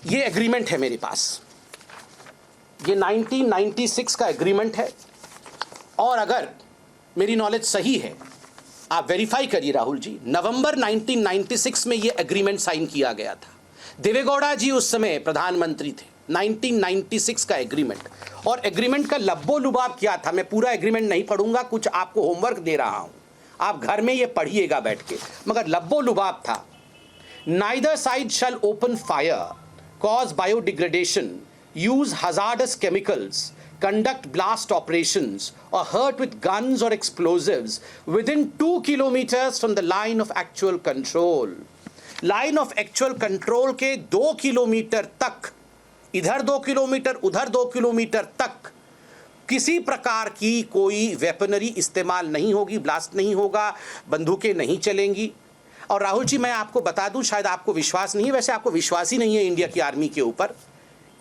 ये एग्रीमेंट है मेरे पास, ये 1996 का एग्रीमेंट है, और अगर मेरी नॉलेज सही है, आप वेरीफाई करिए राहुल जी, नवंबर 1996 में ये एग्रीमेंट साइन किया गया था। देवेगौड़ा जी उस समय प्रधानमंत्री थे। 1996 का एग्रीमेंट, और एग्रीमेंट का लब्बो लुबाब क्या था, मैं पूरा एग्रीमेंट नहीं पढ़ूंगा, कुछ आपको होमवर्क दे रहा हूं, आप घर में ये पढ़िएगा बैठ के, मगर लब्बो लुबाब था, neither side shall open fire, cause biodegradation, use hazardous chemicals, conduct blast operations or hurt with guns or explosives within 2 kilometers from the line of actual control. Line of actual control के 2 kilometre तक, इधर 2 kilometre उधर 2 kilometre तक किसी प्रकार की कोई weaponry इस्तेमाल नहीं होगी, ब्लास्ट नहीं होगा, बंदूकें नहीं चलेंगी। और राहुल जी मैं आपको बता दूं, शायद आपको विश्वास नहीं है, वैसे आपको विश्वास ही नहीं है इंडिया की आर्मी के ऊपर।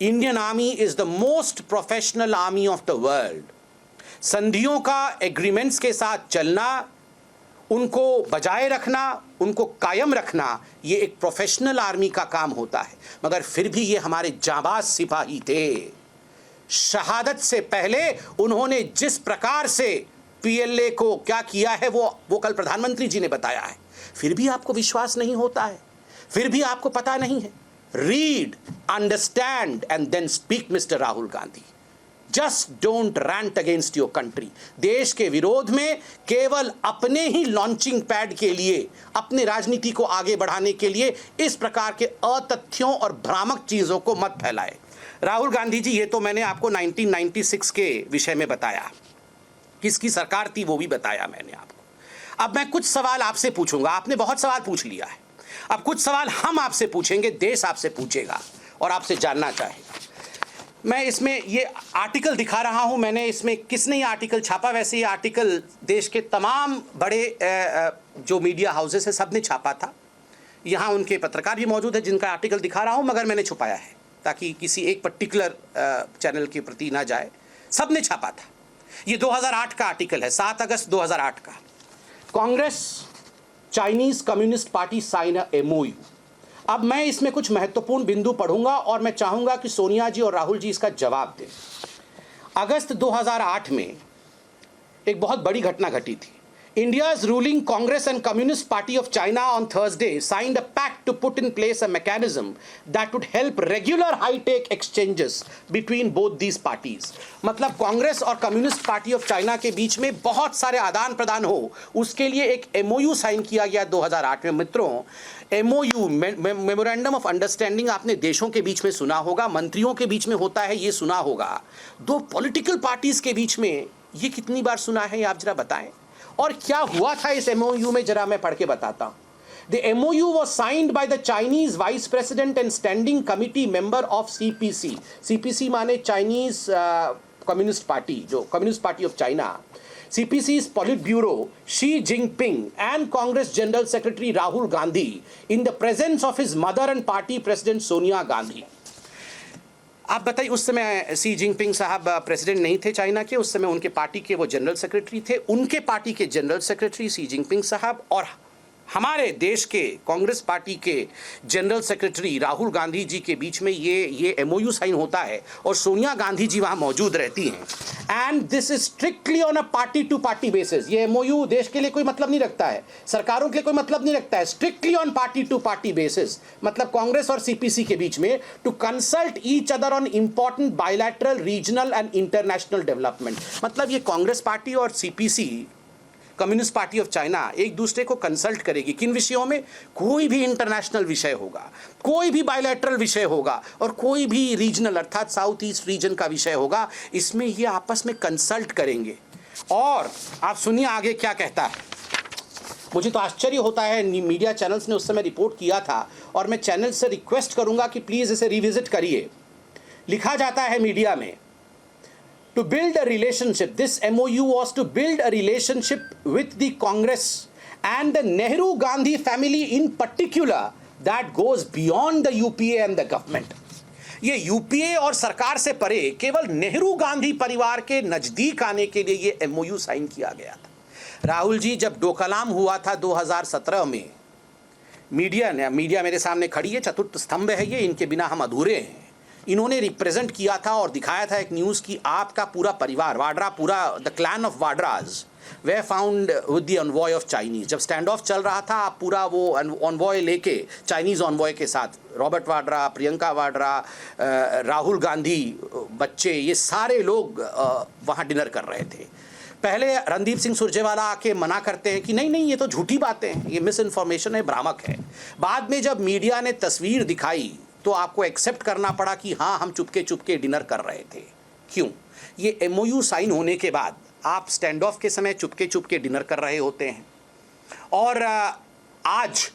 Indian army is the most professional army of the world. संधियों का एग्रीमेंट्स के साथ चलना, उनको बजाय रखना, उनको कायम रखना, ये एक प्रोफेशनल आर्मी का काम होता है। मगर फिर भी ये हमारे जाबाज सिपाही थे। शहादत से पहले उन्होंने जिस प्रकार से पीएलए को क्या किया है वो कल प्रधानमंत्री जी ने बताया है। फिर भी आपको विश्वास नहीं होता है, फिर भी आपको पता नहीं है। Read, understand, and then speak, Mr. Rahul Gandhi. Just don't rant against your country. देश के विरोध में केवल अपने ही लॉन्चिंग पैड के लिए, अपने राजनीति को आगे बढ़ाने के लिए इस प्रकार के अतथ्यों और भ्रामक चीजों को मत फैलाए। राहुल गांधी जी, ये तो मैंने आपको 1996 के विषय में बताया, किसकी सरकार थी वो भी बताया मैंने आपको। अब मैं कुछ सवाल आपसे पूछूंगा, आपने बहुत सवाल पूछ लिया है, अब कुछ सवाल हम आपसे पूछेंगे, देश आपसे पूछेगा और आपसे जानना चाहेगा। मैं इसमें ये आर्टिकल दिखा रहा हूं, मैंने इसमें किसने ये आर्टिकल छापा, वैसे ये आर्टिकल देश के तमाम बड़े जो मीडिया हाउसेस हैं सब ने छापा था। यहाँ उनके पत्रकार भी मौजूद है जिनका आर्टिकल दिखा रहा हूं, मगर मैंने छुपाया है ताकि किसी एक पर्टिकुलर चैनल के प्रति ना जाए। सब ने छापा था। ये 2008 का आर्टिकल है, 7 अगस्त 2008 का। Congress Chinese communist party sign a MOU। अब मैं इसमें कुछ महत्वपूर्ण बिंदु पढ़ूंगा और मैं चाहूंगा कि सोनिया जी और राहुल जी इसका जवाब दें। अगस्त 2008 में एक बहुत बड़ी घटना घटी थी। India's ruling Congress and Communist Party of China on Thursday signed a pact to put in place a mechanism that would help regular high-tech exchanges between both these parties. मतलब कांग्रेस और कम्युनिस्ट पार्टी ऑफ चाइना के बीच में बहुत सारे आदान प्रदान हो, उसके लिए एक MOU साइन किया गया 2008 में। मित्रों, MOU मेमोरेंडम ऑफ अंडरस्टैंडिंग आपने देशों के बीच में सुना होगा, मंत्रियों के बीच में होता है ये सुना होगा, दो पॉलिटिकल पार्टीज के बीच में ये कितनी बार सुना है, ये आप जरा बताएं। और क्या हुआ था इस MOU में, जरा मैं पढ़ के बताता हूं। The MOU was signed by the Chinese Vice President and Standing Committee member of CPC. CPC माने चाइनीज कम्युनिस्ट पार्टी, जो communist party of China. CPC's Politburo, Xi Jinping and Congress General Secretary Rahul Gandhi in the presence of his mother and party president Sonia Gandhi. आप बताइए, उस समय सी Jinping साहब president नहीं थे China के, उस समय उनके पार्टी के वो जनरल सेक्रेटरी थे। उनके पार्टी के जनरल सेक्रेटरी सी जिनपिंग साहब और हमारे देश के कांग्रेस पार्टी के जनरल सेक्रेटरी राहुल गांधी जी के बीच में ये MOU साइन होता है और सोनिया गांधी जी वहाँ मौजूद रहती हैं। And this is strictly on a party to party basis. ये MOU देश के लिए कोई मतलब नहीं रखता है, सरकारों के लिए कोई मतलब नहीं रखता है, strictly on party to party basis. मतलब कांग्रेस और CPC के बीच में to consult each other on important bilateral, regional and international development. मतलब ये कांग्रेस पार्टी और CPC, communist party of China, एक दूसरे को कंसल्ट करेगी किन विषयों में, कोई भी इंटरनेशनल विषय होगा, कोई भी बायलैटरल विषय होगा और कोई भी रीजनल अर्थात साउथ ईस्ट रीजन का विषय होगा, इसमें ये आपस में कंसल्ट करेंगे। और आप सुनिए आगे क्या कहता है। मुझे तो आश्चर्य होता है, मीडिया चैनल्स ने उस समय रिपोर्ट किया था और मैं चैनल से रिक्वेस्ट करूंगा कि प्लीज इसे रिविजिट करिए। लिखा जाता है मीडिया में, to build a relationship, this MOU was to build a relationship with the Congress and the Nehru Gandhi family in particular that goes beyond the UPA and the government. ये UPA और सरकार से परे केवल नेहरू गांधी परिवार के नजदीक आने के लिए ये MOU साइन किया गया था। राहुल जी, जब डोकलाम हुआ था 2017 में, मीडिया मेरे सामने खड़ी है, चतुर्थ स्तंभ है ये, इनके बिना हम अधूरे हैं। इन्होंने रिप्रेजेंट किया था और दिखाया था एक न्यूज़ की आपका पूरा परिवार वाड्रा, पूरा the clan of Vadras they found with the envoy of Chinese. जब स्टैंड ऑफ चल रहा था, आप पूरा वो ऑनवॉय लेके, चाइनीज ऑनवॉय के साथ रॉबर्ट वाड्रा, प्रियंका वाड्रा, राहुल गांधी, बच्चे, ये सारे लोग वहाँ डिनर कर रहे थे। पहले रणदीप सिंह सुरजेवाला आके मना करते हैं कि नहीं नहीं ये तो झूठी बातें हैं, ये मिस इन्फॉर्मेशन है, भ्रामक है। बाद में जब मीडिया ने तस्वीर दिखाई तो आपको एक्सेप्ट करना पड़ा कि हाँ हम चुपके चुपके डिनर कर रहे थे। क्यों? ये MOU साइन होने के बाद आप स्टैंड ऑफ के समय चुपके चुपके डिनर कर रहे होते हैं। और आज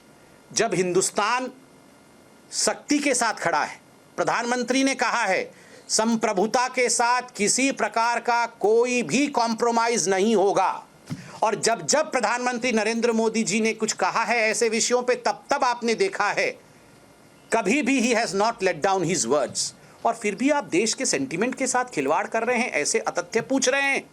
जब हिंदुस्तान शक्ति के साथ खड़ा है, प्रधानमंत्री ने कहा है संप्रभुता के साथ किसी प्रकार का कोई भी कॉम्प्रोमाइज नहीं होगा। और जब जब प्रधानमंत्री नरेंद्र मोदी जी ने कुछ कहा है ऐसे विषयों पे, तब तब आपने देखा है कभी भी he has not let down his words. और फिर भी आप देश के सेंटीमेंट के साथ खिलवाड़ कर रहे हैं, ऐसे अतथ्य पूछ रहे हैं।